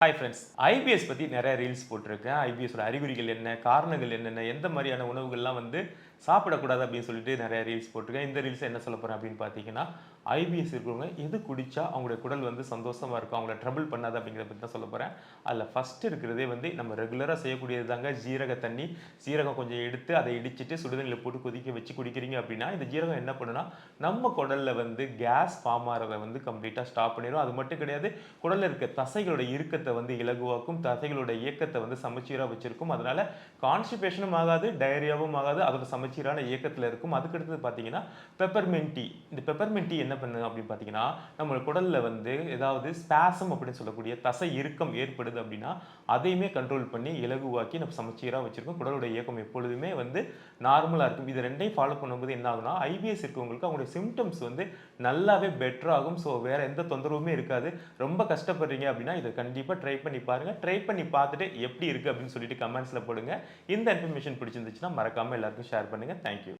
Hi friends. IPS பத்தி நெறைய reels போட்டிருக்கேன். ஐபிஎஸோட அறிகுறிகள் என்ன? காரணங்கள் என்னென்ன? எந்த மாரியான உணவுகள்லாம் வந்து சாப்பிடக்கூடாது அப்படின்னு சொல்லிட்டு நெறைய ரீல்ஸ் போட்டிருக்கேன். இந்த ரீல்ஸ்ல என்ன சொல்லப் போறேன் அப்படின்னு பார்த்தீங்கன்னா, ஐபிஎஸ் இருக்கிறவங்க எது குடிச்சா அவங்களுடைய குடல் வந்து சந்தோஷமா இருக்கும், அவங்கள ட்ரபிள் பண்ணாது அப்படிங்கிறத பத்தி தான் சொல்லப் போறேன். அதுல ஃபர்ஸ்ட் இருக்கிறதே வந்து நம்ம ரெகுலரா செய்யக்கூடியது தாங்க ஜீரக தண்ணி. சீரகம் கொஞ்சம் எடுத்து அதை இடிச்சிட்டு சுடுதண்ணில போட்டு கொதிக்க வச்சு குடிக்கிறீங்க அப்படின்னா, இந்த ஜீரகம் என்ன பண்ணும்னா, நம்ம குடல்ல வந்து கேஸ் ஃபார்ம் ஆறத வந்து கம்ப்ளீட்டா ஸ்டாப் பண்ணிரும். அது மட்டும் கிடையாது, குடல்ல இருக்க தசைகளோட இறுக்கத்த வந்து இலகுவாக்கும், தசைகளோட இயக்கத்த வந்து சமச்சீரா வச்சிருக்கும். அதனால கான்ஸ்டிபேஷனும் ஆகாது, டயரியாவும் ஆகாது. அதோட சமச்சீரான இயக்கத்துல இருக்கும். அதுக்கு அடுத்தது பார்த்தீங்கன்னா, பெப்பர்மென்ட் டீ. இந்த பெப்பர்மென்ட் டீ என்ன பண்ணும் அப்படின்னு பார்த்தீங்கன்னா, நம்ம குடல்ல வந்து ஏதாவது ஸ்பாசம் அப்படின்னு சொல்லக்கூடிய தசை இறுக்கம் ஏற்படுது அப்படின்னா, அதையுமே கண்ட்ரோல் பண்ணி இலகுவாக்கி நம்ம சமச்சீரா வச்சிருக்கும். குடலோட இயக்கம் எப்பொழுதுமே வந்து நார்மலா இருக்கும். இது 2யும் ஃபாலோ பண்ணும்போது என்ன ஆகும்னா, ஐபிஎஸ் இருக்கவங்களுக்கு அவங்களுடைய சிம்ப்டம்ஸ் வந்து நல்லாவே பெட்டர் ஆகும். ஸோ வேற எந்த தொந்தரவுமே இருக்காது. ரொம்ப கஷ்டப்படுறீங்க அப்படின்னா, இத கண்டிப்பா ட்ரை பண்ணி பாருங்க. ட்ரை பண்ணி பார்த்துட்டு எப்படி இருக்கு அப்படின்னு சொல்லிட்டு கமெண்ட்ஸ்ல போடுங்க. இந்த இன்ஃபர்மேஷன் பிடிச்சிருந்துச்சுன்னா மறக்காம எல்லாருக்கும் ஷேர் பண்ணுங்க. Thank you.